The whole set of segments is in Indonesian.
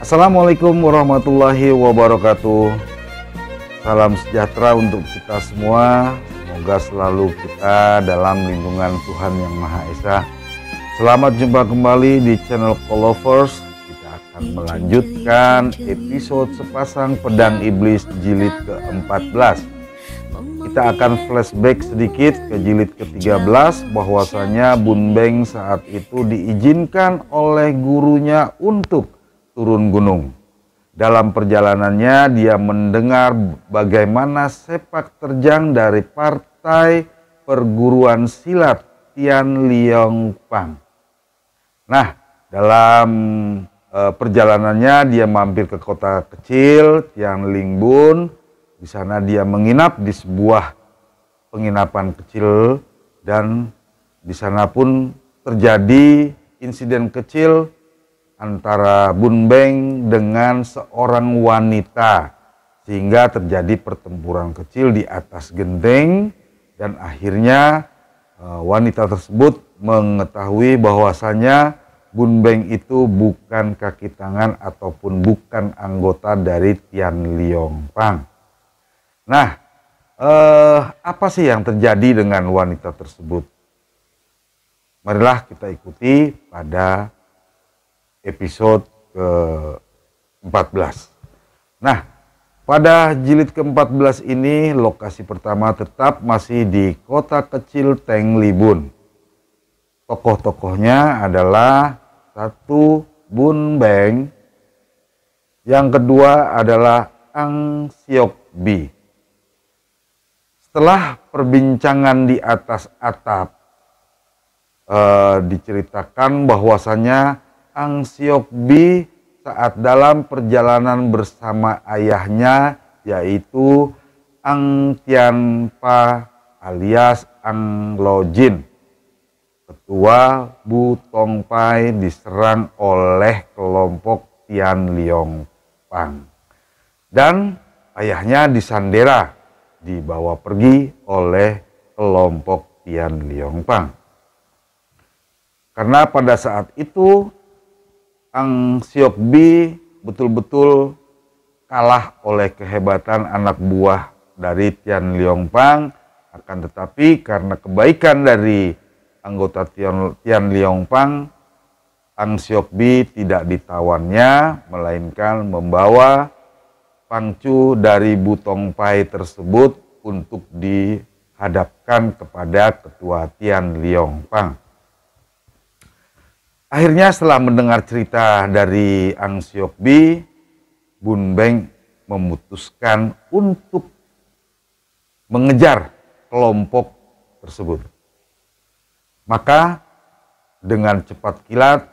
Assalamualaikum warahmatullahi wabarakatuh. Salam sejahtera untuk kita semua. Semoga selalu kita dalam lindungan Tuhan Yang Maha Esa. Selamat jumpa kembali di channel Colovers. Kita akan melanjutkan episode Sepasang Pedang Iblis jilid ke-14. Kita akan flashback sedikit ke jilid ke-13, bahwasanya Bun Beng saat itu diizinkan oleh gurunya untuk turun gunung. Dalam perjalanannya dia mendengar bagaimana sepak terjang dari partai perguruan silat Tian Liong Pang. Nah, dalam perjalanannya dia mampir ke kota kecil Tian Ling Bun. Di sana dia menginap di sebuah penginapan kecil dan di sana pun terjadi insiden kecil antara Bun Beng dengan seorang wanita, sehingga terjadi pertempuran kecil di atas genteng dan akhirnya wanita tersebut mengetahui bahwasanya Bun Beng itu bukan kaki tangan ataupun bukan anggota dari Tian Liong Pang. Nah, apa sih yang terjadi dengan wanita tersebut? Marilah kita ikuti pada episode ke-14. Nah, pada jilid ke-14 ini lokasi pertama tetap masih di kota kecil Teng Li Bun. Tokoh-tokohnya adalah satu Bun Beng, yang kedua adalah Ang Siok Bi. Setelah perbincangan di atas atap, diceritakan bahwasanya Ang Siok Bi saat dalam perjalanan bersama ayahnya, yaitu Ang Tian Pa alias Ang Lo Jin, ketua Bu Tong Pai, diserang oleh kelompok Tian Liong Pang dan ayahnya disandera, dibawa pergi oleh kelompok Tian Liong Pang. Karena pada saat itu Ang Siok Bi betul-betul kalah oleh kehebatan anak buah dari Tian Liong Pang, akan tetapi karena kebaikan dari anggota Tian Liong Pang, Ang Siok Bi tidak ditawannya, melainkan membawa pangcu dari Bu Tong Pai tersebut untuk dihadapkan kepada ketua Tian Liong Pang. Akhirnya setelah mendengar cerita dari Ang Siok Bi, Bun Beng memutuskan untuk mengejar kelompok tersebut. Maka dengan cepat kilat,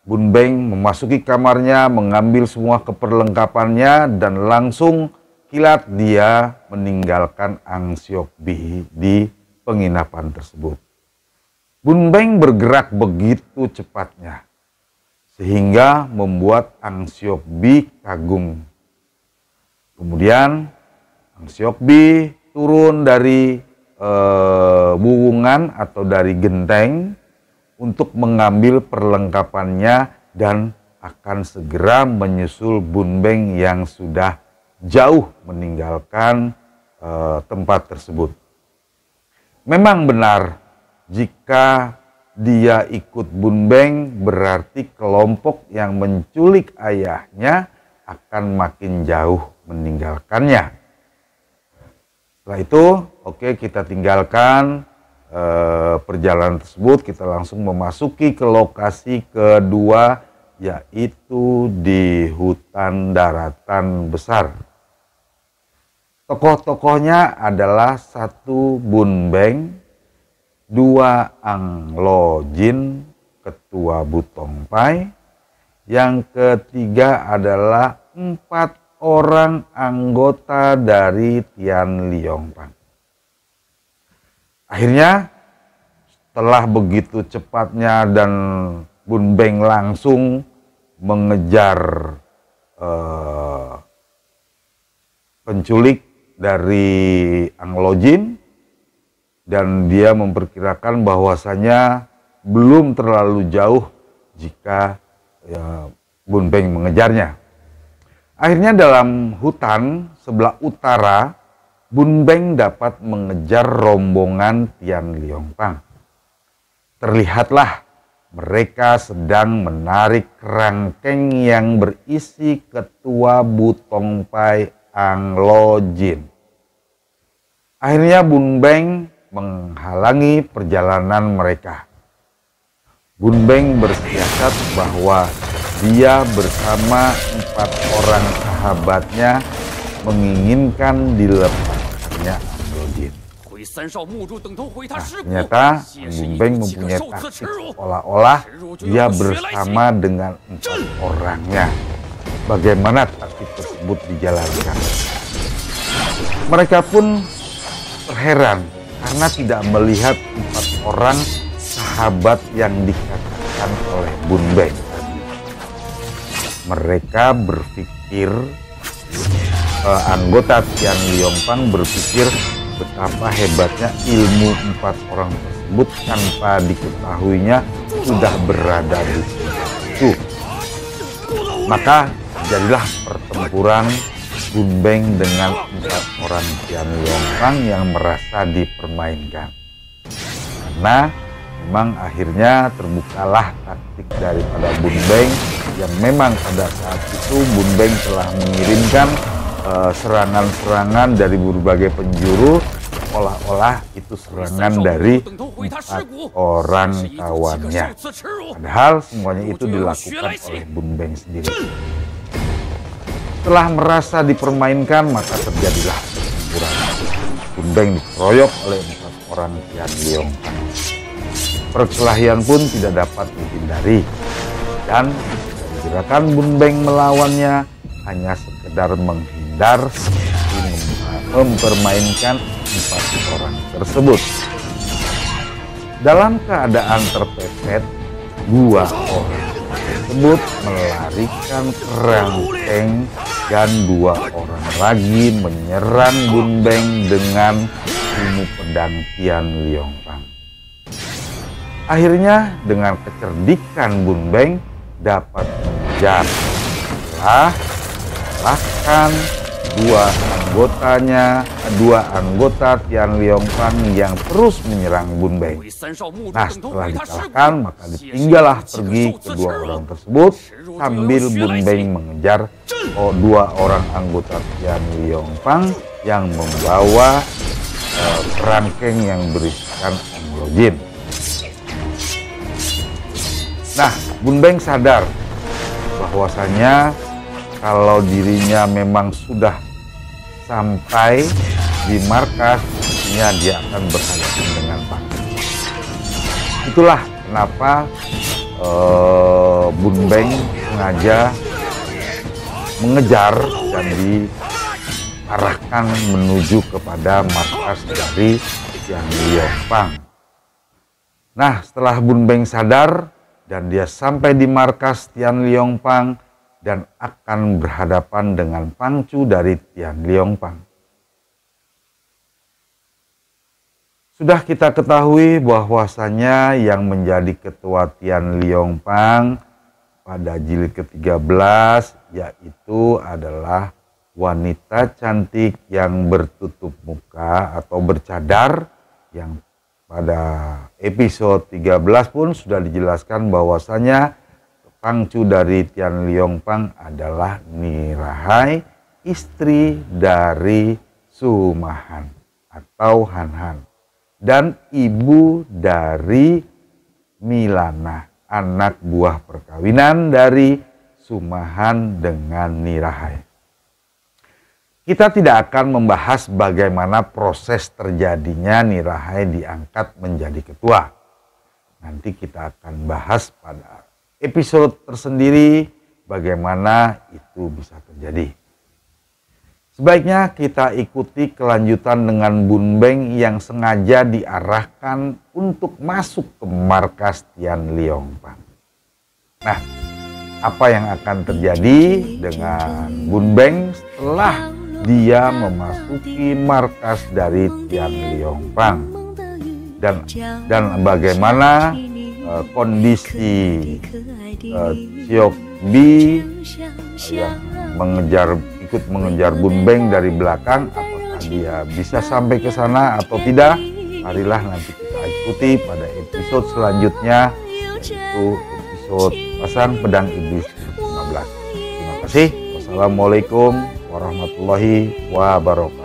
Bun Beng memasuki kamarnya, mengambil semua keperlengkapannya dan langsung kilat dia meninggalkan Ang Siok Bi di penginapan tersebut. Bun Beng bergerak begitu cepatnya sehingga membuat Ang Siok Bi kagum. Kemudian Ang Siok Bi turun dari buwungan atau dari genteng untuk mengambil perlengkapannya dan akan segera menyusul Bun Beng yang sudah jauh meninggalkan tempat tersebut. Memang benar, jika dia ikut Bun Beng berarti kelompok yang menculik ayahnya akan makin jauh meninggalkannya. Setelah itu, kita tinggalkan perjalanan tersebut, kita langsung memasuki ke lokasi kedua, yaitu di hutan daratan besar. Tokoh-tokohnya adalah satu Bun Beng, dua Ang Lo Jin, ketua Bu Tong Pai, yang ketiga adalah 4 orang anggota dari Tian Liong Pang. Akhirnya setelah begitu cepatnya dan Bun Beng langsung mengejar penculik dari Ang Lo Jin, dan dia memperkirakan bahwasanya belum terlalu jauh jika Bun Beng mengejarnya. Akhirnya dalam hutan sebelah utara, Bun Beng dapat mengejar rombongan Tian Liong Pang. Terlihatlah mereka sedang menarik kerangkeng yang berisi ketua Butong Pai Ang Lo Jin. Akhirnya Bun Beng menghalangi perjalanan mereka. Bun Beng bersiasat bahwa dia bersama 4 orang sahabatnya menginginkan dilepaskannya Ang Lo Jin. Ternyata Bun Beng mempunyai taktik seolah-olah dia bersama dengan 4 orangnya. Bagaimana taktik tersebut dijalankan? Mereka pun terheran karena tidak melihat 4 orang sahabat yang dikatakan oleh Bun Beng tadi. Mereka berpikir, anggota Tian Liong Pang berpikir betapa hebatnya ilmu 4 orang tersebut tanpa diketahuinya sudah berada di situ. Maka jadilah pertempuran Bun Beng dengan 4 orang Tian Liong Pang yang merasa dipermainkan. Karena memang akhirnya terbukalah taktik daripada Bun Beng yang memang pada saat itu Bun Beng telah mengirimkan serangan-serangan dari berbagai penjuru, seolah-olah itu serangan dari 4 orang kawannya. Padahal semuanya itu dilakukan oleh Bun Beng sendiri. Setelah merasa dipermainkan, maka terjadilah pertempuran. Bun Beng dikeroyok oleh 4 orang Tian Liong Pang. Perkelahian pun tidak dapat dihindari, dan gerakan Bun Beng melawannya hanya sekedar menghindar seperti mempermainkan 4 orang tersebut. Dalam keadaan terpepet, 2 orang tersebut melarikan kerangkeng dan 2 orang lagi menyerang Bun Beng dengan ilmu pedang Tian Liong Pang. Akhirnya dengan kecerdikan Bun Beng dapat mengejar setelah mengalahkan 2 anggota Tian Liong Pang yang terus menyerang Bun Beng. Nah, setelah dikalahkan maka ditinggallah pergi kedua orang tersebut sambil Bun Beng mengejar 2 orang anggota Tian Liong Pang yang membawa kerangkeng yang berisikan Ang Lo Jin. Nah, Bun Beng sadar bahwasanya kalau dirinya memang sudah sampai di markas, artinya dia akan berhadapan dengan Pang. Itulah kenapa Bun Beng sengaja mengejar dan diarahkan menuju kepada markas dari Tian Liong Pang. Nah, setelah Bun Beng sadar dan dia sampai di markas Tian Liong Pang dan akan berhadapan dengan Pangcu dari Tian Liong Pang. Sudah kita ketahui bahwasanya yang menjadi ketua Tian Liong Pang pada jilid ke-13 yaitu adalah wanita cantik yang bertutup muka atau bercadar, yang pada episode 13 pun sudah dijelaskan bahwasanya Pangcu dari Tian Liong Pang adalah Nirahai, istri dari Sumahan atau Han Han, dan ibu dari Milana, anak buah perkawinan dari Sumahan dengan Nirahai. Kita tidak akan membahas bagaimana proses terjadinya Nirahai diangkat menjadi ketua. Nanti kita akan bahas pada episode tersendiri bagaimana itu bisa terjadi. Sebaiknya kita ikuti kelanjutan dengan Bun Beng yang sengaja diarahkan untuk masuk ke markas Tian Liong Pang. Nah, apa yang akan terjadi dengan Bun Beng setelah dia memasuki markas dari Tian Liong Pang, dan bagaimana kondisi Siok Bi yang ikut mengejar Bun Beng dari belakang, apakah dia bisa sampai ke sana atau tidak? Marilah nanti kita ikuti pada episode selanjutnya, yaitu episode Pasang Pedang Iblis 15. Terima kasih. Wassalamualaikum warahmatullahi wabarakatuh.